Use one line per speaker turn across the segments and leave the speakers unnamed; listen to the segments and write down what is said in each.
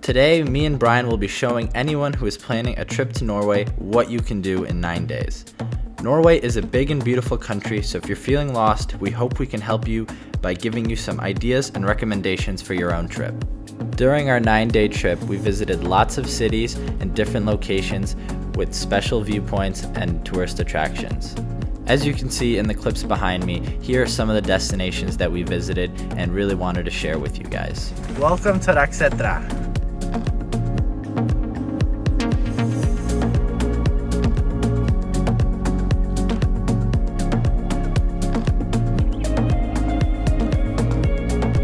Today, me and Brian will be showing anyone who is planning a trip to Norway what you can do in 9 days. Norway is a big and beautiful country, so if you're feeling lost, we hope we can help you by giving you some ideas and recommendations for your own trip. During our 9-day trip, we visited lots of cities and different locations with special viewpoints and tourist attractions. As you can see in the clips behind me, here are some of the destinations that we visited and really wanted to share with you guys.
Welcome to Rakksetra.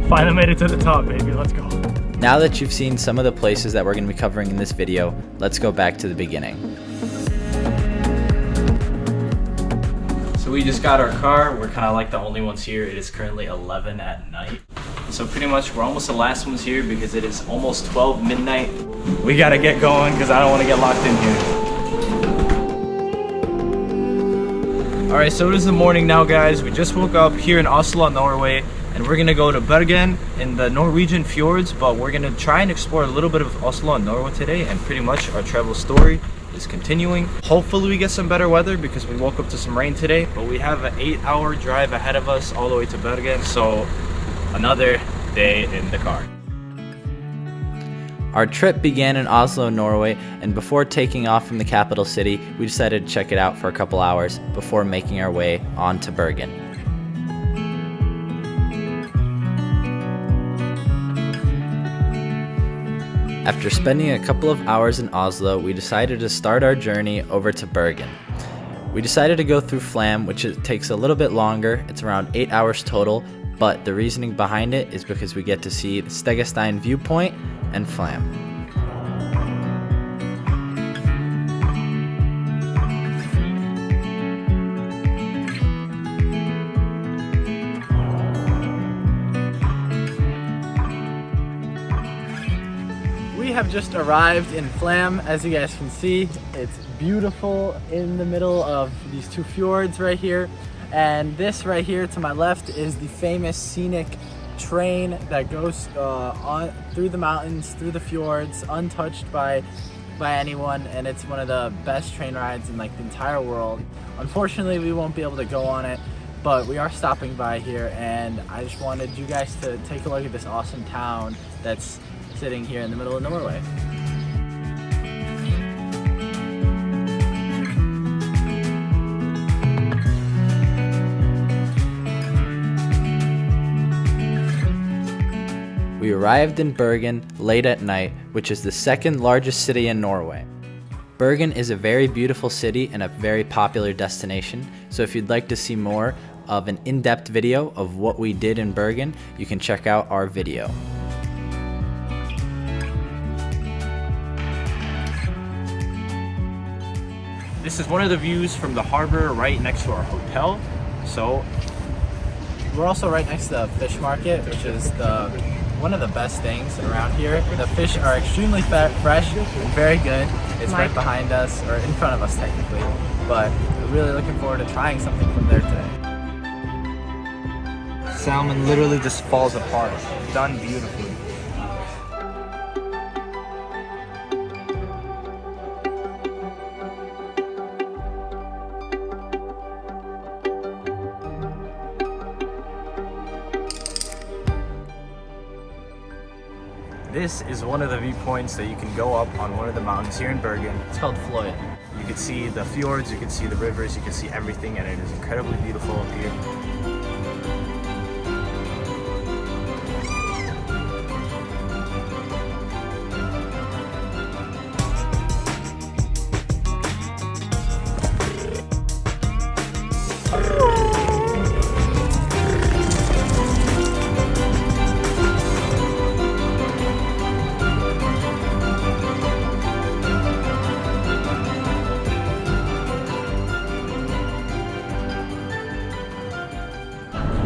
Finally made it to the top, baby. Let's go.
Now that you've seen some of the places that we're going to be covering in this video, let's go back to the beginning.
So we just got our car. We're kind of like the only ones here. It is currently 11 at night. So pretty much we're almost the last ones here because it is almost 12 midnight. We gotta get going because I don't want to get locked in here. Alright, so it is the morning now, guys. We just woke up here in Oslo, Norway. And we're gonna go to Bergen in the Norwegian fjords, but we're gonna try and explore a little bit of Oslo and Norway today, and pretty much our travel story is continuing. Hopefully we get some better weather because we woke up to some rain today, but we have an 8-hour drive ahead of us all the way to Bergen, so another day in the car.
Our trip began in Oslo, Norway, and before taking off from the capital city, we decided to check it out for a couple hours before making our way on to Bergen. After spending a couple of hours in Oslo, we decided to start our journey over to Bergen. We decided to go through Flam, which takes a little bit longer. It's around 8 hours total, but the reasoning behind it is because we get to see the Stegastein viewpoint and Flam.
We have just arrived in Flam. As you guys can see, it's beautiful in the middle of these two fjords right here. And this right here to my left is the famous scenic train that goes on through the mountains, through the fjords, untouched by anyone. And it's one of the best train rides in like the entire world. Unfortunately, we won't be able to go on it, but we are stopping by here. And I just wanted you guys to take a look at this awesome town that's sitting here in the middle of Norway.
We arrived in Bergen late at night, which is the second largest city in Norway. Bergen is a very beautiful city and a very popular destination, so if you'd like to see more of an in-depth video of what we did in Bergen, you can check out our video.
This is one of the views from the harbor right next to our hotel. So
we're also right next to the fish market, which is one of the best things around here. The fish are extremely fresh and very good. It's right behind us, or in front of us technically, but we're really looking forward to trying something from there today.
salmon literally just falls apart. Done beautifully. This is one of the viewpoints that you can go up on one of the mountains here in Bergen.
It's called Loen.
You can see the fjords, you can see the rivers, you can see everything, and it is incredibly beautiful up here.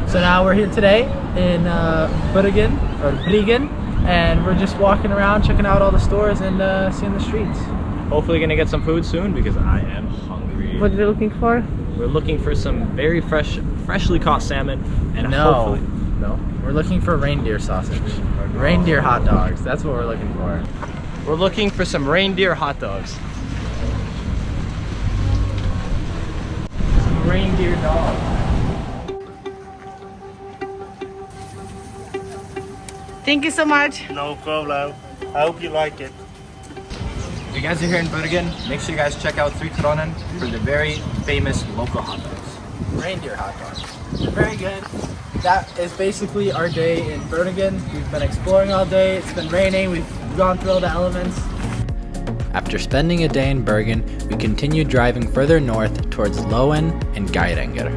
So now we're here today in Bergen, and we're just walking around, checking out all the stores and seeing the streets.
Hopefully gonna get some food soon because I am hungry.
What are you looking for?
We're looking for some very freshly caught salmon and hopefully...
No, we're looking for reindeer sausage. dog. Reindeer hot dogs. That's what we're looking for.
We're looking for some reindeer hot dogs. Some reindeer dogs.
Thank you so much.
No problem. I hope you like it.
If you guys are here in Bergen, make sure you guys check out Trondheim for the very famous local hot dogs.
Reindeer hot dogs. They're very good. That is basically our day in Bergen. We've been exploring all day. It's been raining. We've gone through all the elements.
After spending a day in Bergen, we continued driving further north towards Loen and Geiranger.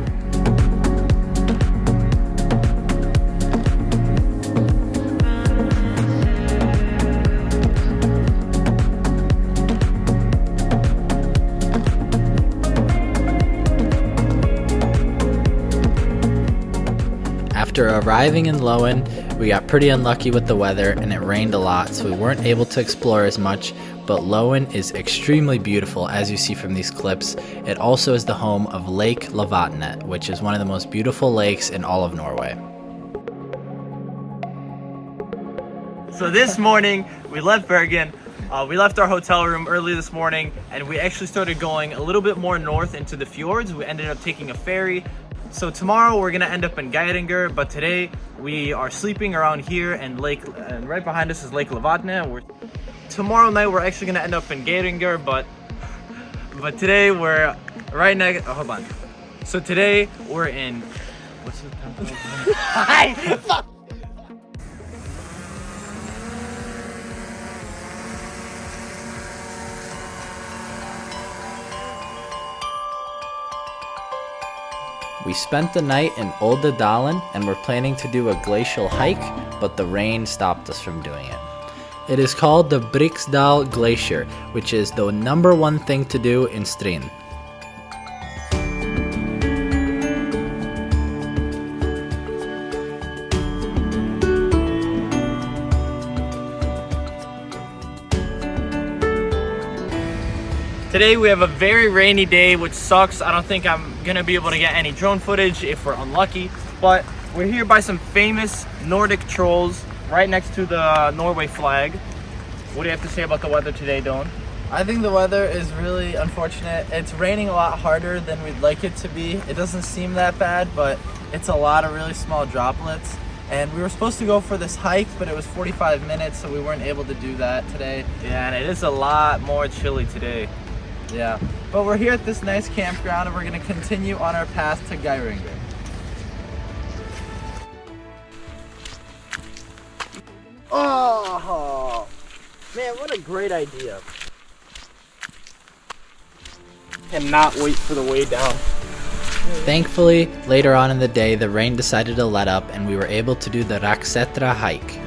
After arriving in Loen, we got pretty unlucky with the weather and it rained a lot, so we weren't able to explore as much, but Loen is extremely beautiful as you see from these clips. It also is the home of Lake Lovatnet, which is one of the most beautiful lakes in all of Norway.
So this morning, we left Bergen. We left our hotel room early this morning and we actually started going a little bit more north into the fjords. We ended up taking a ferry. So tomorrow we're gonna end up in Geiranger, but today we are sleeping around here and right behind us is Lake Lovatnet. Tomorrow night we're actually gonna end up in Geiranger, but today we're right next. Oh, hold on. So today we're in. What's the temple? Fuck.
We spent the night in Oldedalen and were planning to do a glacial hike, but the rain stopped us from doing it. It is called the Briksdal Glacier, which is the #1 thing to do in Stryn.
Today we have a very rainy day, which sucks. I don't think I'm gonna be able to get any drone footage if we're unlucky, but we're here by some famous Nordic trolls right next to the Norway flag. What do you have to say about the weather today, Don?
I think the weather is really unfortunate. It's raining a lot harder than we'd like it to be. It doesn't seem that bad, but it's a lot of really small droplets. And we were supposed to go for this hike, but it was 45 minutes, so we weren't able to do that today.
Yeah, and it is a lot more chilly today.
Yeah, but we're here at this nice campground and we're gonna continue on our path to Geiranger. Oh, man, what a great idea.
Cannot wait for the way down.
Thankfully, later on in the day, the rain decided to let up and we were able to do the Rakksetra hike.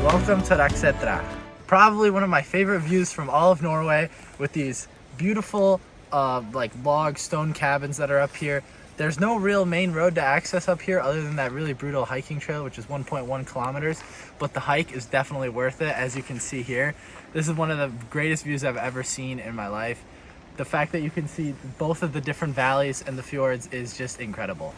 Welcome to Rakksetra. Probably one of my favorite views from all of Norway, with these beautiful like log stone cabins that are up here. There's no real main road to access up here other than that really brutal hiking trail, which is 1.1 kilometers, but the hike is definitely worth it. As you can see here, this is one of the greatest views I've ever seen in my life. The fact that you can see both of the different valleys and the fjords is just incredible.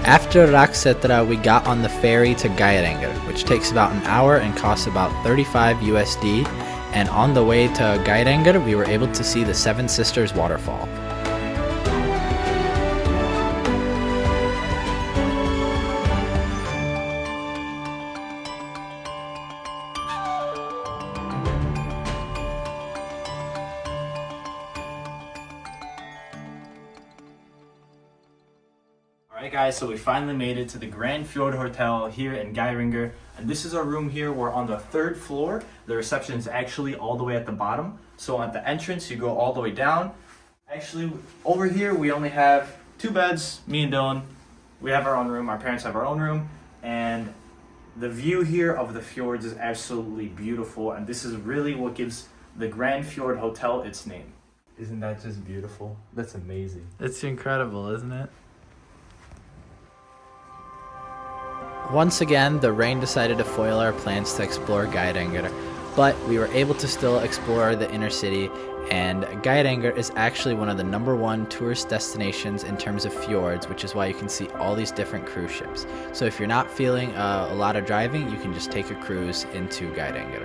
After Rakksetra, we got on the ferry to Geiranger, which takes about an hour and costs about 35 USD, and on the way to Geiranger, we were able to see the Seven Sisters waterfall.
Alright guys, so we finally made it to the Grand Fjord Hotel here in Geiranger, and this is our room here. We're on the 3rd floor. The reception is actually all the way at the bottom. So at the entrance, you go all the way down. Actually, over here we only have 2 beds, me and Dylan. We have our own room, our parents have our own room, and the view here of the fjords is absolutely beautiful, and this is really what gives the Grand Fjord Hotel its name. Isn't that just beautiful? That's amazing.
It's incredible, isn't it?
Once again, the rain decided to foil our plans to explore Geiranger, but we were able to still explore the inner city, and Geiranger is actually one of the #1 tourist destinations in terms of fjords, which is why you can see all these different cruise ships. So if you're not feeling a lot of driving, you can just take a cruise into Geiranger.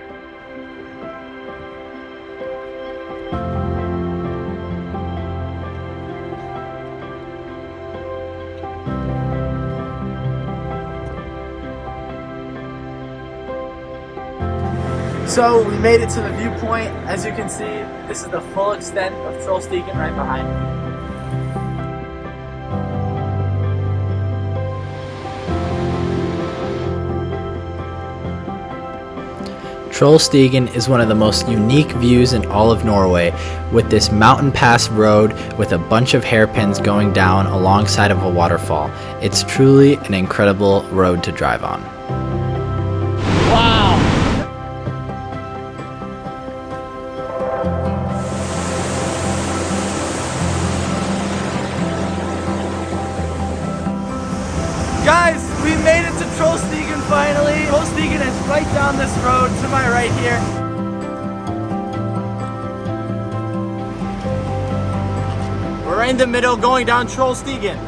So we made it to the viewpoint. As you can see, this is the full extent of Trollstigen right behind me.
Trollstigen is one of the most unique views in all of Norway, with this mountain pass road with a bunch of hairpins going down alongside of a waterfall. It's truly an incredible road to drive on.
Wow! Guys, we made it to Trollstigen finally. Trollstigen is right down this road to my right here. We're right in the middle going down Trollstigen.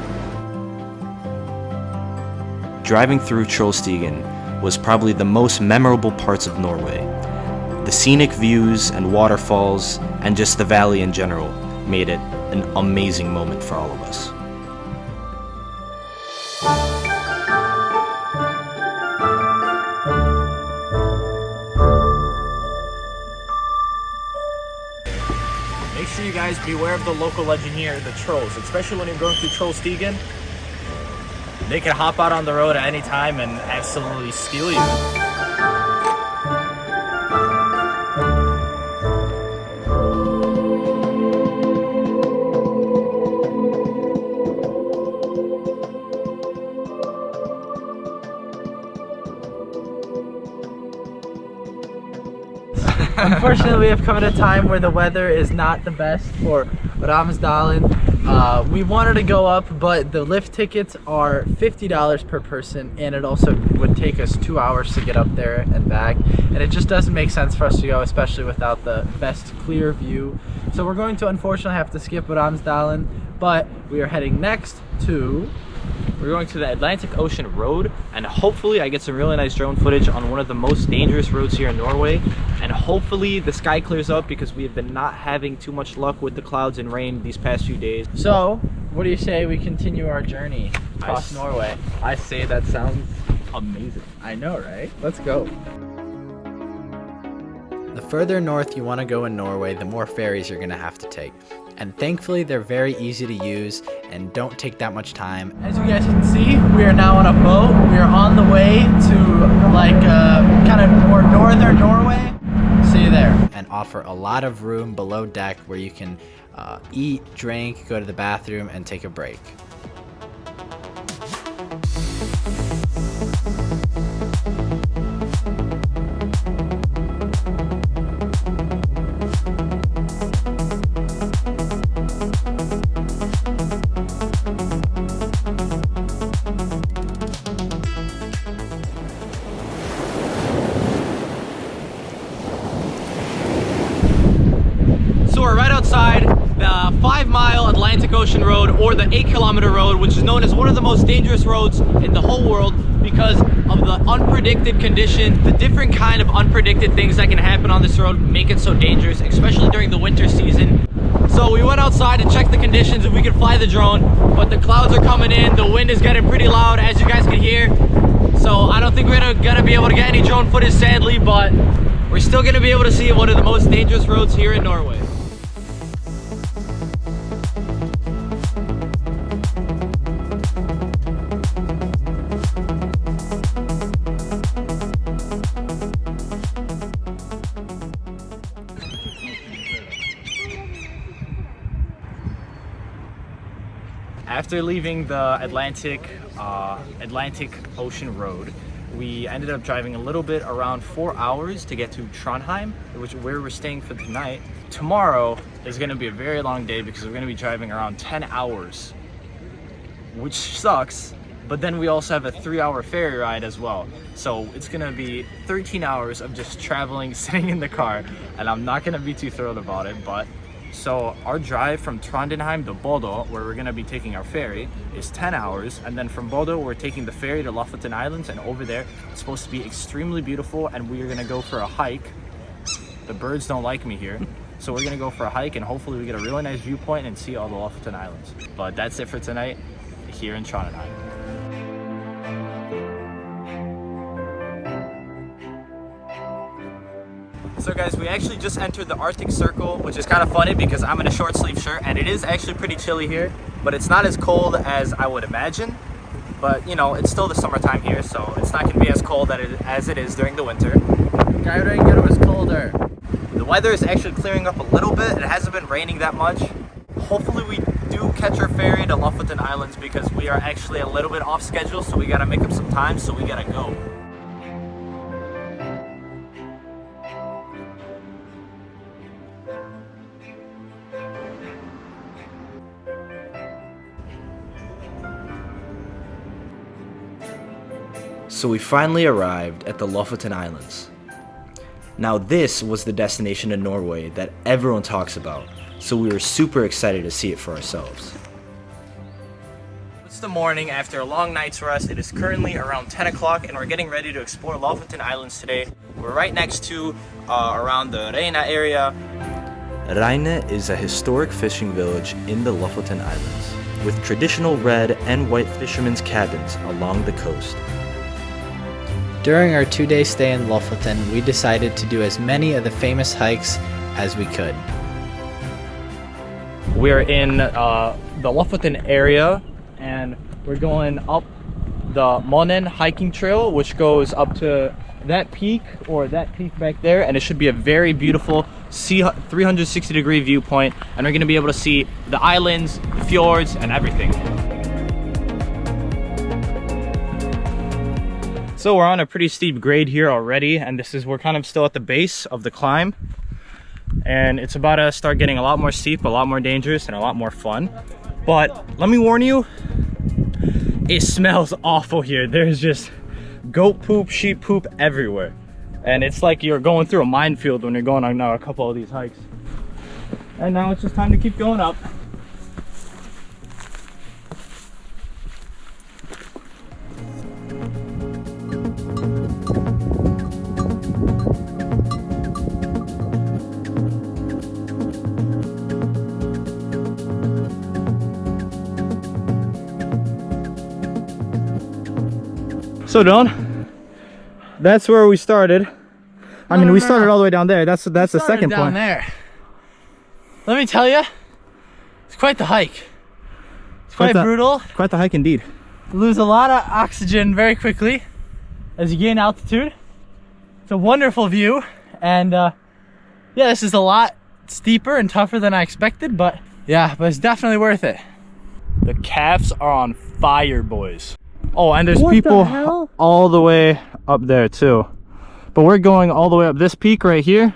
Driving through Trollstigen was probably the most memorable parts of Norway. The scenic views and waterfalls and just the valley in general made it an amazing moment for all of us.
Make sure you guys beware of the local legend here, the trolls, especially when you're going through Trollstigen. They can hop out on the road at any time and absolutely steal you.
Unfortunately, we have come at a time where the weather is not the best for Ramsdalen. We wanted to go up, but the lift tickets are $50 per person, and it also would take us 2 hours to get up there and back. And it just doesn't make sense for us to go, especially without the best clear view. So we're going to unfortunately have to skip Ramsdalen, but we are heading next to...
We're going to the Atlantic Ocean Road, and hopefully I get some really nice drone footage on one of the most dangerous roads here in Norway. And hopefully the sky clears up, because we have been not having too much luck with the clouds and rain these past few days.
So, what do you say we continue our journey across Norway?
I say that sounds amazing.
I know, right? Let's go.
The further north you want to go in Norway, the more ferries you're going to have to take. And thankfully, they're very easy to use and don't take that much time.
As you guys can see, we are now on a boat. We are on the way to kind of more northern Norway. See you there.
And offer a lot of room below deck where you can eat, drink, go to the bathroom, and take a break.
So we're right outside the 5-mile Atlantic Ocean Road, or the 8-kilometer road, which is known as one of the most dangerous roads in the whole world because of the unpredicted conditions. The different kind of unpredicted things that can happen on this road make it so dangerous, especially during the winter season. So we went outside to check the conditions if we could fly the drone, but the clouds are coming in, the wind is getting pretty loud, as you guys can hear. So I don't think we're gonna be able to get any drone footage, sadly, but we're still gonna be able to see one of the most dangerous roads here in Norway.
After leaving the Atlantic Ocean Road, we ended up driving a little bit, around 4 hours, to get to Trondheim, which where we're staying for the night. Tomorrow is going to be a very long day because we're going to be driving around 10 hours, which sucks, but then we also have a 3-hour ferry ride as well. So it's gonna be 13 hours of just traveling, sitting in the car, and I'm not gonna be too thrilled about it. But so our drive from Trondheim to Bodo, where we're gonna be taking our ferry, is 10 hours, and then from Bodo we're taking the ferry to Lofoten Islands, and over there it's supposed to be extremely beautiful, and we are gonna go for a hike. The birds don't like me here. So we're gonna go for a hike, and hopefully we get a really nice viewpoint and see all the Lofoten Islands. But that's it for tonight here in Trondheim. So guys, we actually just entered the Arctic Circle, which is kind of funny because I'm in a short sleeve shirt and it is actually pretty chilly here, but it's not as cold as I would imagine. But you know, it's still the summertime here, so it's not gonna be as cold as it is during the winter.
Geiranger was colder.
The weather is actually clearing up a little bit. It hasn't been raining that much. Hopefully we do catch our ferry to Lofoten Islands because we are actually a little bit off schedule, so we gotta make up some time, so we gotta go.
So we finally arrived at the Lofoten Islands. Now this was the destination in Norway that everyone talks about, so we were super excited to see it for ourselves.
It's the morning after a long night's rest. It is currently around 10 o'clock and we're getting ready to explore Lofoten Islands today. We're right next to around the Reine area.
Reine is a historic fishing village in the Lofoten Islands, with traditional red and white fishermen's cabins along the coast.
During our 2-day stay in Lofoten, we decided to do as many of the famous hikes as we could.
We're in the Lofoten area and we're going up the Mannen hiking trail, which goes up to that peak or that peak back there, and it should be a very beautiful 360-degree viewpoint, and we're going to be able to see the islands, the fjords, and everything. So we're on a pretty steep grade here already, and we're kind of still at the base of the climb, and it's about to start getting a lot more steep, a lot more dangerous, and a lot more fun. But let me warn you, it smells awful here. There's just goat poop, sheep poop everywhere, and it's like you're going through a minefield when you're going on a couple of these hikes. And now it's just time to keep going up. So Don, that's where we started. I mean, we started all the way down there. That's the second
down
point.
There. Let me tell you, it's quite the hike. It's quite brutal.
Quite the hike indeed.
You lose a lot of oxygen very quickly as you gain altitude. It's a wonderful view, and yeah, this is a lot steeper and tougher than I expected, but yeah, but it's definitely worth it.
The calves are on fire, boys. Oh, and there's people all the way up there too. But we're going all the way up this peak right here.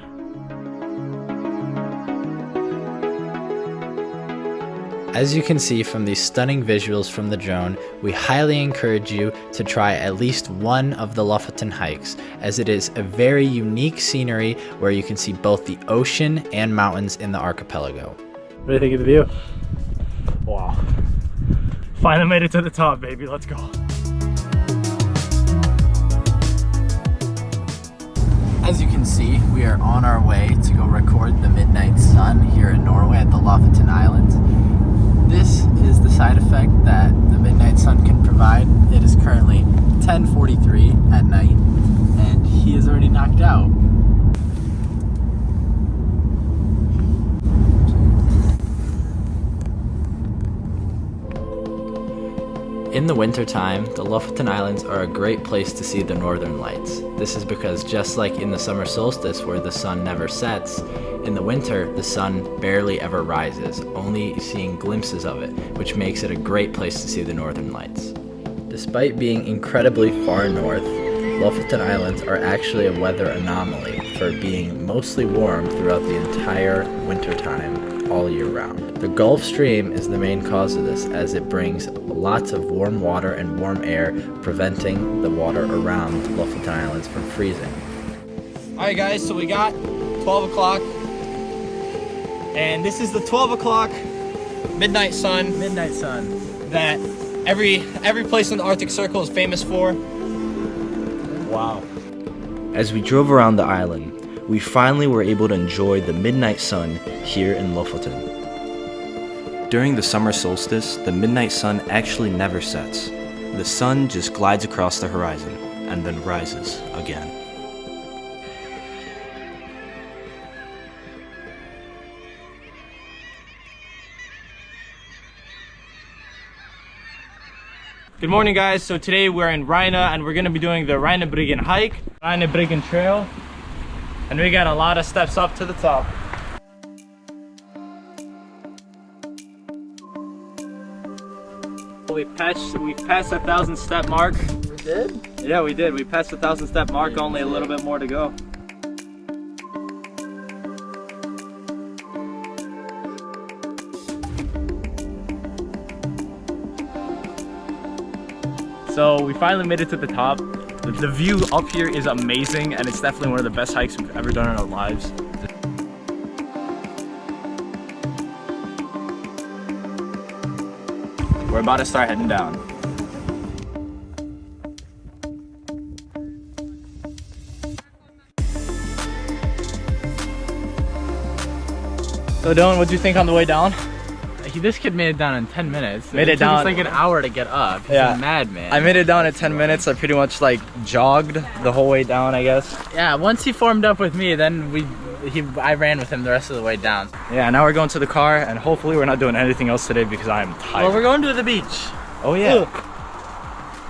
As you can see from these stunning visuals from the drone, we highly encourage you to try at least one of the Lofoten hikes, as it is a very unique scenery where you can see both the ocean and mountains in the archipelago.
What do you think of the view? Wow. Finally made it to the top, baby. Let's go.
As you can see, we are on our way to go record the midnight sun here in Norway at the Lofoten Islands. This is the side effect that the midnight sun can provide. It is currently 10:43 at night, and he is already knocked out. In the wintertime, the Lofoten Islands are a great place to see the northern lights. This is because just like in the summer solstice where the sun never sets, in the winter the sun barely ever rises, only seeing glimpses of it, which makes it a great place to see the northern lights. Despite being incredibly far north, Lofoten Islands are actually a weather anomaly for being mostly warm throughout the entire wintertime. all year round. The Gulf Stream is the main cause of this, as it brings lots of warm water and warm air, preventing the water around Lofoten Islands from freezing.
Alright guys, so we got 12 o'clock. And this is the 12 o'clock midnight sun.
Midnight sun.
That every place in the Arctic Circle is famous for. Wow. As we drove around the island, we finally were able to enjoy the midnight sun here in Lofoten. During the summer solstice, the midnight sun actually never sets. The sun just glides across the horizon and then rises again. Good morning guys, so today we're in Reine and we're going to be doing the Reinebringen hike, Reinebringen trail, and we got a lot of steps up to the top. We passed the 1,000 step mark.
We did?
Yeah, we did. We passed the 1,000 step mark, only a little bit more to go. So we finally made it to the top. The view up here is amazing, and it's definitely one of the best hikes we've ever done in our lives. We're about to start heading down. So Dylan, what'd you think on the way down?
This kid made it down in 10 minutes.
Made it
took us
down
like an hour to get up. He's a madman.
I made it down in 10 minutes. I pretty much like jogged the whole way down, I guess.
Yeah, once he formed up with me, then I ran with him the rest of the way down.
Yeah, now we're going to the car, and hopefully we're not doing anything else today because I am tired.
Well, we're going to the beach.
Oh yeah.
Ugh.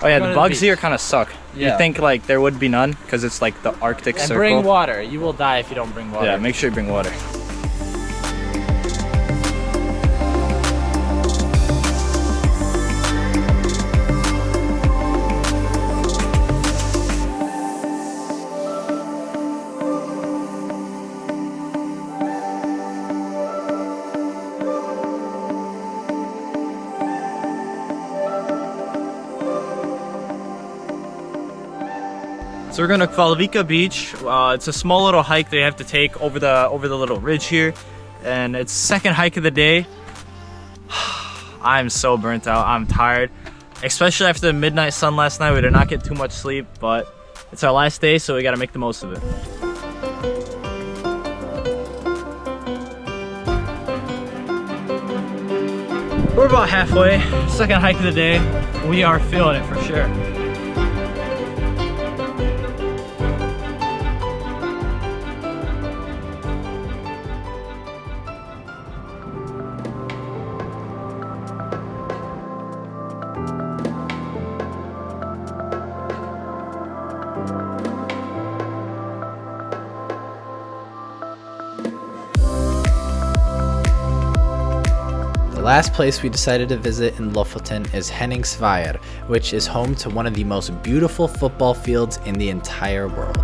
Oh yeah,
Go
the
to the
bugs
beach.
here kind of suck.
Yeah.
You think like there would be none because it's like the Arctic
And
Circle.
bring water. You will die if you don't bring water.
Yeah, make sure you bring water. So we're going to Kvalvika beach. It's a small little hike that you have to take over the little ridge here, and it's second hike of the day. I'm so burnt out. I'm tired, especially after the midnight sun last night. We did not get too much sleep, but it's our last day, so we got to make the most of it. We're about halfway. Second hike of the day. We are feeling it for sure.
The last place we decided to visit in Lofoten is Henningsvaer, which is home to one of the most beautiful football fields in the entire world.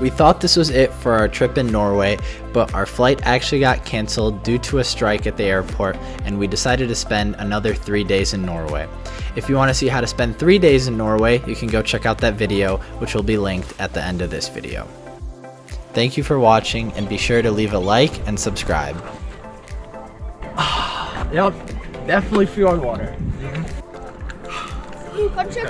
We thought this was it for our trip in Norway, but our flight actually got cancelled due to a strike at the airport, and we decided to spend another 3 days in Norway. If you want to see how to spend 3 days in Norway, you can go check out that video, which will be linked at the end of this video. Thank you for watching, and be sure to leave a like and subscribe.
Yep, definitely fjord water.
Kanskje